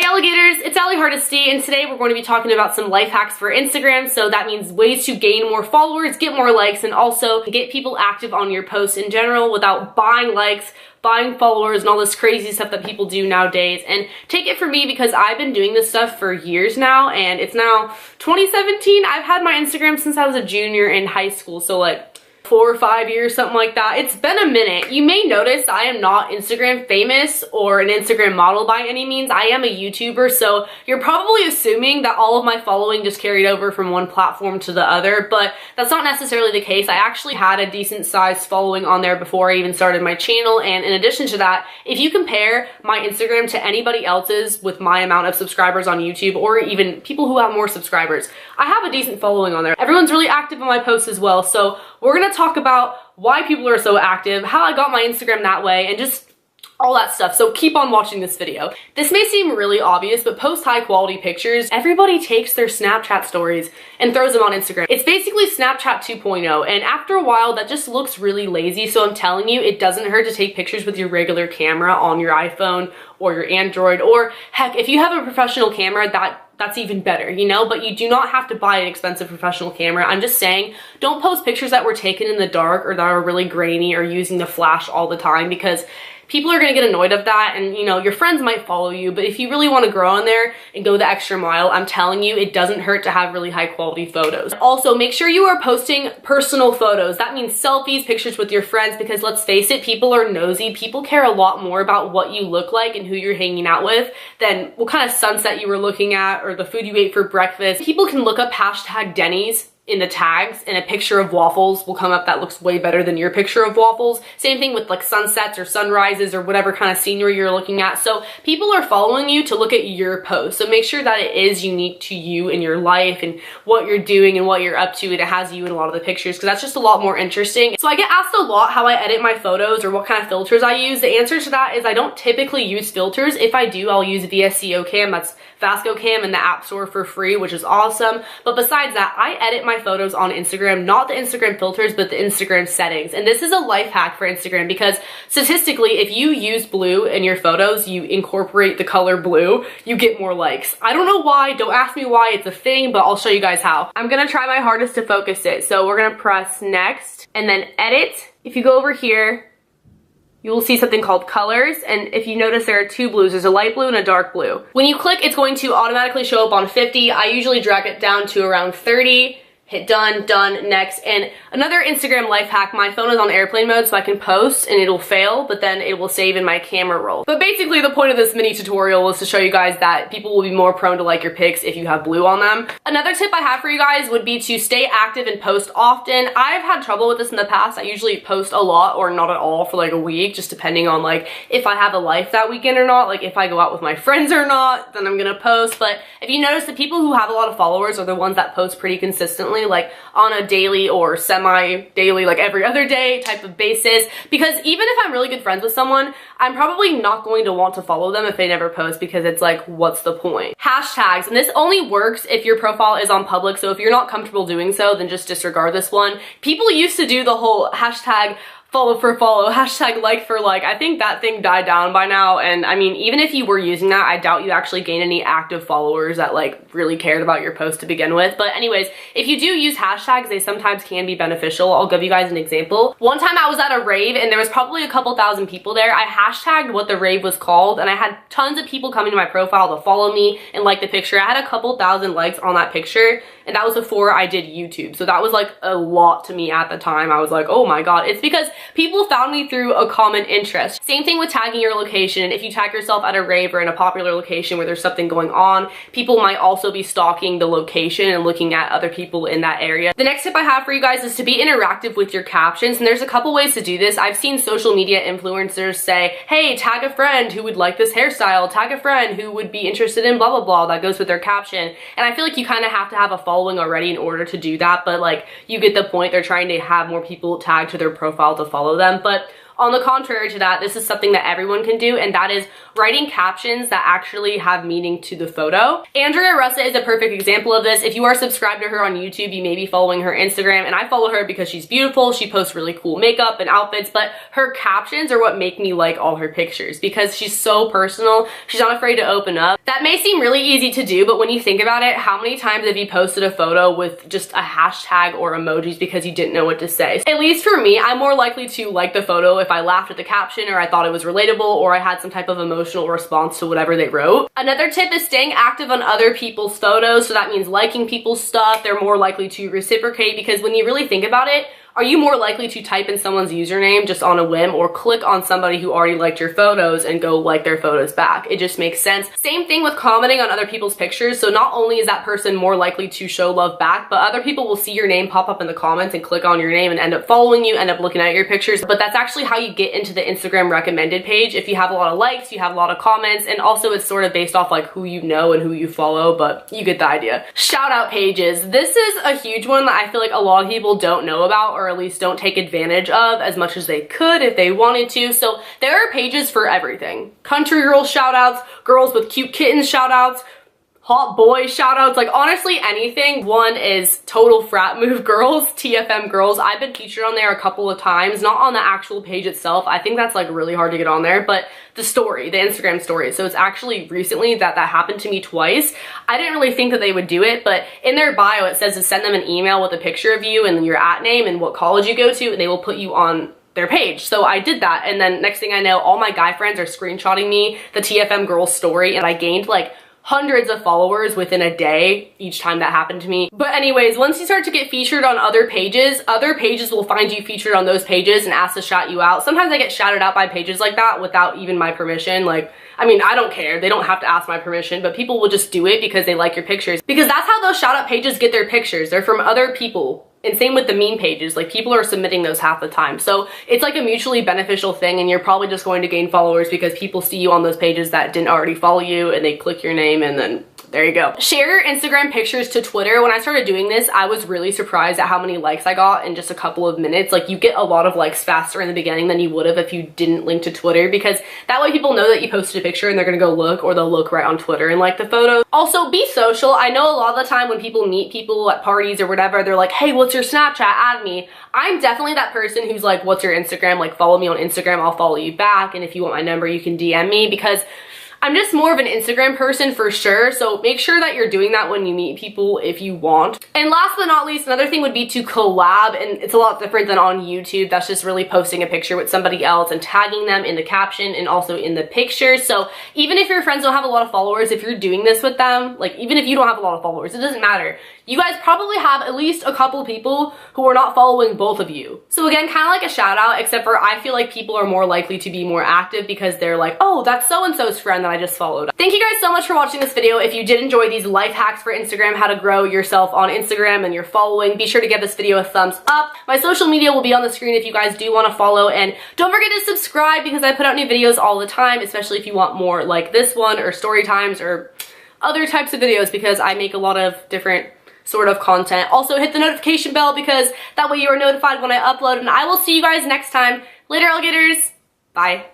Hey alligators, it's Allie Hardesty, and today we're going to be talking about some life hacks for Instagram. So that means ways to gain more followers, get more likes, and also get people active on your posts in general without buying likes, buying followers, and all this crazy stuff that people do nowadays. And take it from me because I've been doing this stuff for years now, and it's now 2017. I've had my Instagram since I was a junior in high school, so like 4 or 5 years, something like that. It's been a minute. You may notice I am not Instagram famous or an Instagram model by any means. I am a YouTuber, so you're probably assuming that all of my following just carried over from one platform to the other, but that's not necessarily the case. I actually had a decent sized following on there before I even started my channel, and in addition to that, if you compare my Instagram to anybody else's with my amount of subscribers on YouTube, or even people who have more subscribers, I have a decent following on there. Everyone's really active on my posts as well, so we're gonna talk about why people are so active, how I got my Instagram that way, and just all that stuff. So keep on watching this video. This may seem really obvious, but post high quality pictures. Everybody takes their Snapchat stories and throws them on Instagram. It's basically Snapchat 2.0, and after a while that just looks really lazy. So I'm telling you, it doesn't hurt to take pictures with your regular camera on your iPhone or your Android, or heck, if you have a professional camera, that's even better, you know, but you do not have to buy an expensive professional camera. I'm just saying, don't post pictures that were taken in the dark or that are really grainy or using the flash all the time, because people are gonna get annoyed of that, and you know, your friends might follow you, but if you really wanna grow on there and go the extra mile, I'm telling you, it doesn't hurt to have really high quality photos. Also, make sure you are posting personal photos. That means selfies, pictures with your friends, because let's face it, people are nosy. People care a lot more about what you look like and who you're hanging out with than what kind of sunset you were looking at or the food you ate for breakfast. People can look up hashtag Denny's in the tags, and a picture of waffles will come up that looks way better than your picture of waffles. Same thing with like sunsets or sunrises or whatever kind of scenery you're looking at. So people are following you to look at your post. So make sure that it is unique to you and your life and what you're doing and what you're up to, and it has you in a lot of the pictures, because that's just a lot more interesting. So I get asked a lot how I edit my photos or what kind of filters I use. The answer to that is I don't typically use filters. If I do, I'll use VSCO Cam. That's Vasco Cam in the App Store for free, which is awesome. But besides that, I edit my photos on Instagram, not the Instagram filters, but the Instagram settings. And this is a life hack for Instagram, because statistically, if you use blue in your photos, you incorporate the color blue, you get more likes. I don't know why, don't ask me why, it's a thing, but I'll show you guys how. I'm gonna try my hardest to focus it. So we're gonna press next and then edit. If you go over here, you will see something called colors, and if you notice, there are two blues. There's a light blue and a dark blue. When you click, it's going to automatically show up on 50. I usually drag it down to around 30. Hit done, done, next. And another Instagram life hack, my phone is on airplane mode so I can post and it'll fail, but then it will save in my camera roll. But basically the point of this mini tutorial was to show you guys that people will be more prone to like your pics if you have blue on them. Another tip I have for you guys would be to stay active and post often. I've had trouble with this in the past. I usually post a lot or not at all for like a week, just depending on like if I have a life that weekend or not, like if I go out with my friends or not, then I'm gonna post. But if you notice, the people who have a lot of followers are the ones that post pretty consistently, like on a daily or semi-daily, like every other day type of basis, because even if I'm really good friends with someone, I'm probably not going to want to follow them if they never post, because it's like, what's the point? Hashtags, and this only works if your profile is on public, so if you're not comfortable doing so, then just disregard this one. People used to do the whole hashtag follow for follow, hashtag like for like. I think that thing died down by now, and I mean, even if you were using that, I doubt you actually gained any active followers that like really cared about your post to begin with. But anyways, if you do use hashtags, they sometimes can be beneficial. I'll give you guys an example. One time I was at a rave and there was probably a couple thousand people there. I hashtagged what the rave was called, and I had tons of people coming to my profile to follow me and like the picture. I had a couple thousand likes on that picture, and that was before I did YouTube. So that was like a lot to me at the time. I was like, oh my god. It's because people found me through a common interest. Same thing with tagging your location. If you tag yourself at a rave or in a popular location where there's something going on, people might also be stalking the location and looking at other people in that area. The next tip I have for you guys is to be interactive with your captions, and there's a couple ways to do this. I've seen social media influencers say, hey, tag a friend who would like this hairstyle, tag a friend who would be interested in blah blah blah, that goes with their caption. And I feel like you kind of have to have a following already in order to do that, but like, you get the point. They're trying to have more people tagged to their profile to follow them. But on the contrary to that, this is something that everyone can do, and that is writing captions that actually have meaning to the photo. Andrea Russa is a perfect example of this. If you are subscribed to her on YouTube, you may be following her Instagram, and I follow her because she's beautiful. She posts really cool makeup and outfits, but her captions are what make me like all her pictures because she's so personal. She's not afraid to open up. That may seem really easy to do, but when you think about it, how many times have you posted a photo with just a hashtag or emojis because you didn't know what to say? At least for me, I'm more likely to like the photo if I laughed at the caption or I thought it was relatable or I had some type of emotional response to whatever they wrote. Another tip is staying active on other people's photos. So that means liking people's stuff. They're more likely to reciprocate because when you really think about it, are you more likely to type in someone's username just on a whim or click on somebody who already liked your photos and go like their photos back? It just makes sense. Same thing with commenting on other people's pictures. So not only is that person more likely to show love back, but other people will see your name pop up in the comments and click on your name and end up following you, end up looking at your pictures. But that's actually how you get into the Instagram recommended page. If you have a lot of likes, you have a lot of comments, and also it's sort of based off like who you know and who you follow, but you get the idea. Shout out pages. This is a huge one that I feel like a lot of people don't know about, or at least don't take advantage of as much as they could if they wanted to. So there are pages for everything. Country girl shout outs, girls with cute kittens shout outs, hot boy shout outs, like honestly anything. One is total frat move girls, TFM girls. I've been featured on there a couple of times, not on the actual page itself. I think that's like really hard to get on there, but the story, the Instagram story. So it's actually recently that happened to me twice. I didn't really think that they would do it, but in their bio it says to send them an email with a picture of you and your @ and what college you go to, and they will put you on their page. So I did that, and then next thing I know, all my guy friends are screenshotting me the TFM girls story, and I gained like hundreds of followers within a day each time that happened to me. But anyways, once you start to get featured on other pages will find you featured on those pages and ask to shout you out. Sometimes I get shouted out by pages like that without even my permission. Like, I mean, I don't care. They don't have to ask my permission, but people will just do it because they like your pictures. Because that's how those shout out pages get their pictures. They're from other people. And same with the meme pages, like people are submitting those half the time. So it's like a mutually beneficial thing, and you're probably just going to gain followers because people see you on those pages that didn't already follow you and they click your name, and then there you go. Share your Instagram pictures to Twitter. When I started doing this, I was really surprised at how many likes I got in just a couple of minutes. Like you get a lot of likes faster in the beginning than you would have if you didn't link to Twitter, because that way people know that you posted a picture and they're gonna go look, or they'll look right on Twitter and like the photo. Also, be social. I know a lot of the time when people meet people at parties or whatever, they're like, hey, what's your Snapchat? Add me. I'm definitely that person who's like, what's your Instagram? Like, follow me on Instagram, I'll follow you back. And if you want my number, you can DM me, because I'm just more of an Instagram person for sure, so make sure that you're doing that when you meet people if you want. And last but not least, another thing would be to collab, and it's a lot different than on YouTube. That's just really posting a picture with somebody else and tagging them in the caption and also in the picture. So even if your friends don't have a lot of followers, if you're doing this with them, like even if you don't have a lot of followers, it doesn't matter. You guys probably have at least a couple people who are not following both of you. So again, kind of like a shout out, except for I feel like people are more likely to be more active because they're like, oh, that's so-and-so's friend that I just followed. Thank you guys so much for watching this video. If you did enjoy these life hacks for Instagram, how to grow yourself on Instagram and your following, be sure to give this video a thumbs up. My social media will be on the screen if you guys do want to follow, and don't forget to subscribe because I put out new videos all the time, especially if you want more like this one or story times or other types of videos, because I make a lot of different sort of content. Also hit the notification bell because that way you are notified when I upload, and I will see you guys next time. Later, alligators. Bye.